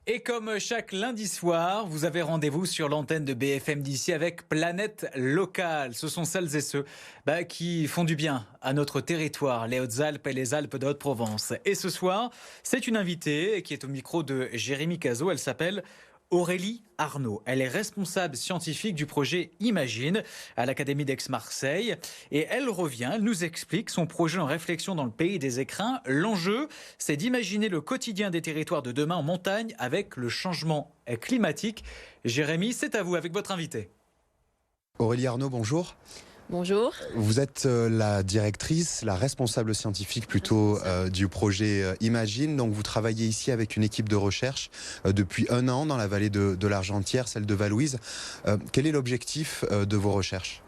Et comme chaque lundi soir, vous avez rendez-vous sur l'antenne de BFM d'ici avec Planète Locale. Ce sont celles et ceux qui font du bien à notre territoire, les Hautes-Alpes et les Alpes de Haute-Provence. Et ce soir, c'est une invitée qui est au micro de Jérémy Cazot. Elle s'appelle Aurélie Arnaud. Elle est responsable scientifique du projet Imagine à l'Académie d'Aix-Marseille. Et elle revient, elle nous explique son projet en réflexion dans le pays des écrins. L'enjeu, c'est d'imaginer le quotidien des territoires de demain en montagne avec le changement climatique. Jérémy, c'est à vous avec votre invité. Aurélie Arnaud, bonjour. Bonjour. Vous êtes la directrice, la responsable scientifique plutôt du projet Imagine. Donc vous travaillez ici avec une équipe de recherche depuis 1 an dans la vallée de l'Argentière, celle de Valouise. Quel est l'objectif de vos recherches ?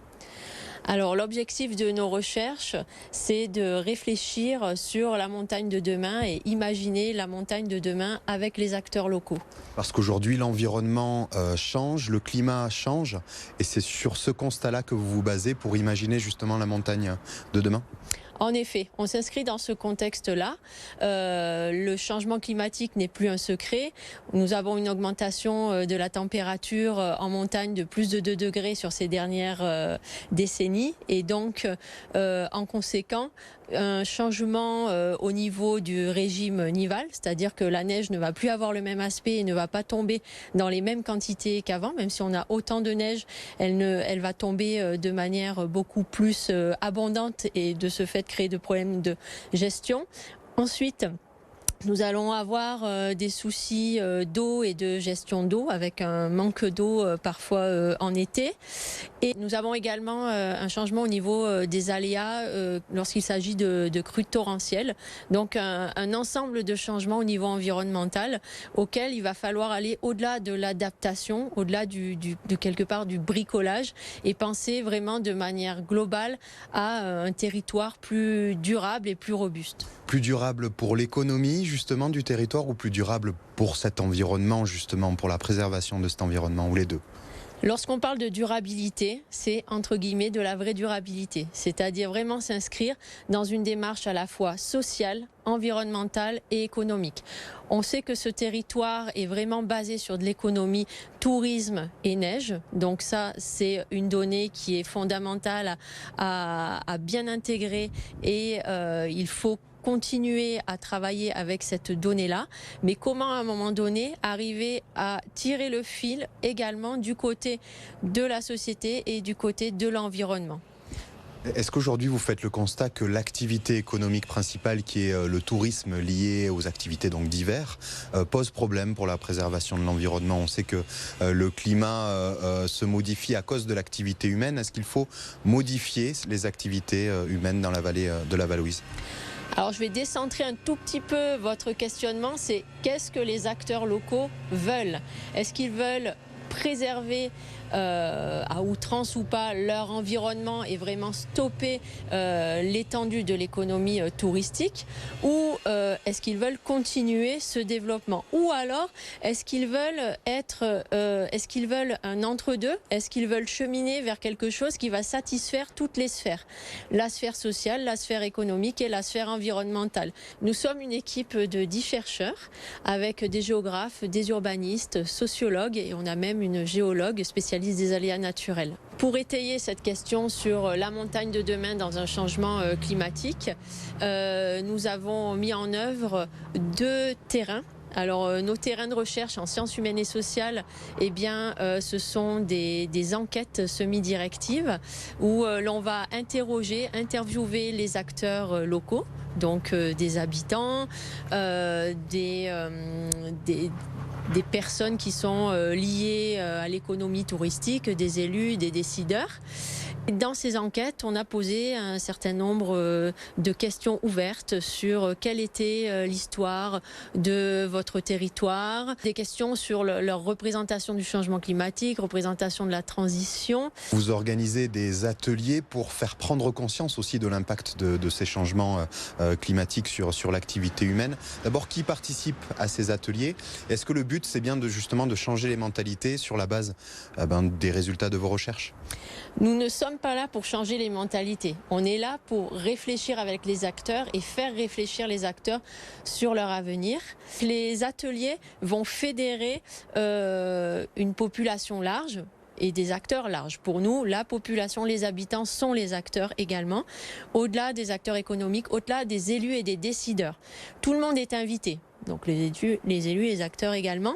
Alors l'objectif de nos recherches, c'est de réfléchir sur la montagne de demain et imaginer la montagne de demain avec les acteurs locaux. Parce qu'aujourd'hui l'environnement change, le climat change et c'est sur ce constat-là que vous vous basez pour imaginer justement la montagne de demain ? En effet, on s'inscrit dans ce contexte-là. Le changement climatique n'est plus un secret. Nous avons une augmentation de la température en montagne de plus de 2 degrés sur ces dernières décennies. Et donc, en conséquent, un changement au niveau du régime nival, c'est-à-dire que la neige ne va plus avoir le même aspect et ne va pas tomber dans les mêmes quantités qu'avant, même si on a autant de neige, elle va tomber de manière beaucoup plus abondante et de ce fait créer de problèmes de gestion. Ensuite, nous allons avoir des soucis d'eau et de gestion d'eau avec un manque d'eau parfois en été. Et nous avons également un changement au niveau des aléas lorsqu'il s'agit de crues torrentielles. Donc un ensemble de changements au niveau environnemental auquel il va falloir aller au-delà de l'adaptation, au-delà de quelque part du bricolage et penser vraiment de manière globale à un territoire plus durable et plus robuste. Plus durable pour l'économie justement du territoire ou plus durable pour cet environnement justement, pour la préservation de cet environnement ou les deux ? Lorsqu'on parle de durabilité, c'est entre guillemets de la vraie durabilité, c'est-à-dire vraiment s'inscrire dans une démarche à la fois sociale, environnementale et économique. On sait que ce territoire est vraiment basé sur de l'économie tourisme et neige, donc ça c'est une donnée qui est fondamentale à bien intégrer et il faut continuer à travailler avec cette donnée-là, mais comment à un moment donné arriver à tirer le fil également du côté de la société et du côté de l'environnement. Est-ce qu'aujourd'hui vous faites le constat que l'activité économique principale qui est le tourisme lié aux activités donc d'hiver pose problème pour la préservation de l'environnement ? On sait que le climat se modifie à cause de l'activité humaine. Est-ce qu'il faut modifier les activités humaines dans la vallée de la Valouise ? Alors je vais décentrer un tout petit peu votre questionnement, c'est qu'est-ce que les acteurs locaux veulent ? Est-ce qu'ils veulent préserver à outrance ou pas leur environnement et vraiment stopper l'étendue de l'économie touristique, ou est-ce qu'ils veulent continuer ce développement, ou alors est-ce qu'ils veulent est-ce qu'ils veulent un entre-deux, est-ce qu'ils veulent cheminer vers quelque chose qui va satisfaire toutes les sphères, la sphère sociale, la sphère économique et la sphère environnementale. Nous sommes une équipe de 10 chercheurs avec des géographes, des urbanistes, sociologues et on a même une géologue spécialiste des aléas naturels. Pour étayer cette question sur la montagne de demain dans un changement climatique, nous avons mis en œuvre 2 terrains. Alors nos terrains de recherche en sciences humaines et sociales, eh bien, ce sont des enquêtes semi-directives où l'on va interviewer les acteurs locaux, donc des habitants, des personnes qui sont liées à l'économie touristique, des élus, des décideurs. Dans ces enquêtes, on a posé un certain nombre de questions ouvertes sur quelle était l'histoire de votre territoire, des questions sur leur représentation du changement climatique, représentation de la transition. Vous organisez des ateliers pour faire prendre conscience aussi de l'impact de ces changements climatiques sur l'activité humaine. D'abord, qui participe à ces ateliers ? Est-ce que le but, c'est bien justement de changer les mentalités sur la base des résultats de vos recherches ? Nous ne sommes pas là pour changer les mentalités. On est là pour réfléchir avec les acteurs et faire réfléchir les acteurs sur leur avenir. Les ateliers vont fédérer une population large et des acteurs larges. Pour nous, la population, les habitants sont les acteurs également, au-delà des acteurs économiques, au-delà des élus et des décideurs. Tout le monde est invité, donc les élus et les acteurs également.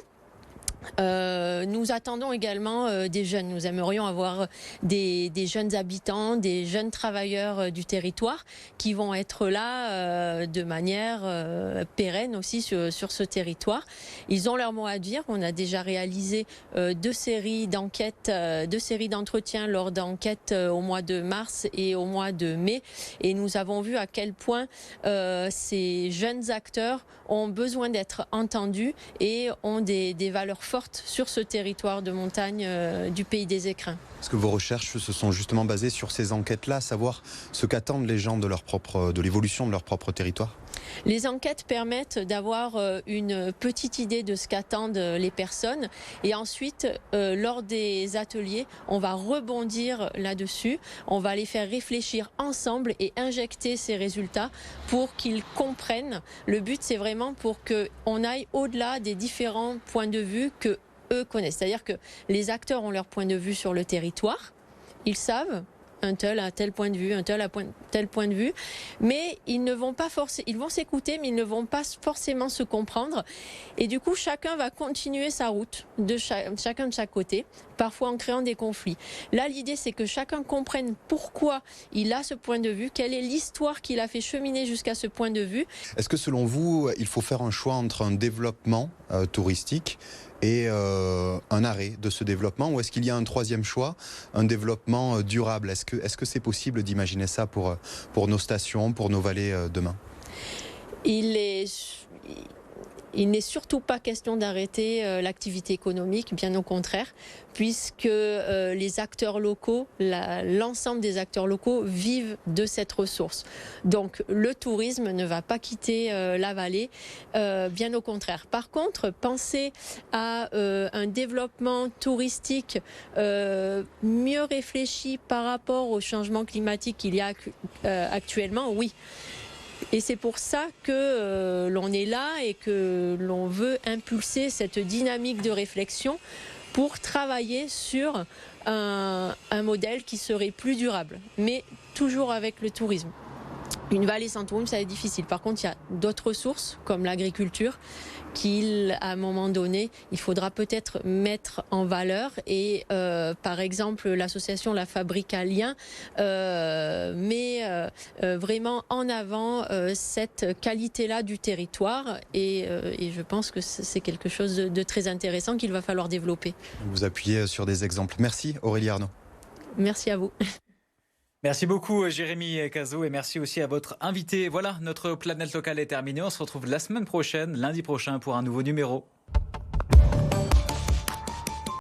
Nous attendons également des jeunes. Nous aimerions avoir des jeunes habitants, des jeunes travailleurs du territoire qui vont être là de manière pérenne aussi sur ce territoire. Ils ont leur mot à dire. On a déjà réalisé 2 séries d'enquêtes, 2 séries d'entretiens lors d'enquêtes au mois de mars et au mois de mai. Et nous avons vu à quel point ces jeunes acteurs ont besoin d'être entendus et ont des valeurs fortes sur ce territoire de montagne du pays des Écrins. Est-ce que vos recherches se sont justement basées sur ces enquêtes-là, savoir ce qu'attendent les gens de l'évolution de leur propre territoire ? Les enquêtes permettent d'avoir une petite idée de ce qu'attendent les personnes et ensuite, lors des ateliers, on va rebondir là-dessus, on va les faire réfléchir ensemble et injecter ces résultats pour qu'ils comprennent. Le but, c'est vraiment pour qu'on aille au-delà des différents points de vue que eux connaissent. C'est-à-dire que les acteurs ont leur point de vue sur le territoire, ils savent un tel a tel point de vue, un tel a tel point de vue, mais ils ne vont pas ils vont s'écouter, mais ils ne vont pas forcément se comprendre. Et du coup, chacun va continuer sa route, chacun de chaque côté, parfois en créant des conflits. Là, l'idée, c'est que chacun comprenne pourquoi il a ce point de vue, quelle est l'histoire qui l'a fait cheminer jusqu'à ce point de vue. Est-ce que selon vous, il faut faire un choix entre un développement touristique et un arrêt de ce développement, ou est-ce qu'il y a un troisième choix, un développement durable ? Est-ce que c'est possible d'imaginer ça pour nos stations, pour nos vallées demain ? Il n'est surtout pas question d'arrêter l'activité économique, bien au contraire, puisque les acteurs locaux, l'ensemble des acteurs locaux vivent de cette ressource. Donc le tourisme ne va pas quitter la vallée, bien au contraire. Par contre, penser à un développement touristique mieux réfléchi par rapport au changement climatique qu'il y a actuellement, oui. Et c'est pour ça que l'on est là et que l'on veut impulser cette dynamique de réflexion pour travailler sur un modèle qui serait plus durable, mais toujours avec le tourisme. Une vallée sans tourisme, ça va être difficile. Par contre, il y a d'autres ressources, comme l'agriculture, qu'à un moment donné, il faudra peut-être mettre en valeur. Et par exemple, l'association La Fabrique à Liens met vraiment en avant cette qualité-là du territoire. Et je pense que c'est quelque chose de très intéressant qu'il va falloir développer. Vous appuyez sur des exemples. Merci Aurélie Arnaud. Merci à vous. Merci beaucoup Jérémy Cazot et merci aussi à votre invité. Voilà, notre Planète Locale est terminée. On se retrouve la semaine prochaine, lundi prochain, pour un nouveau numéro.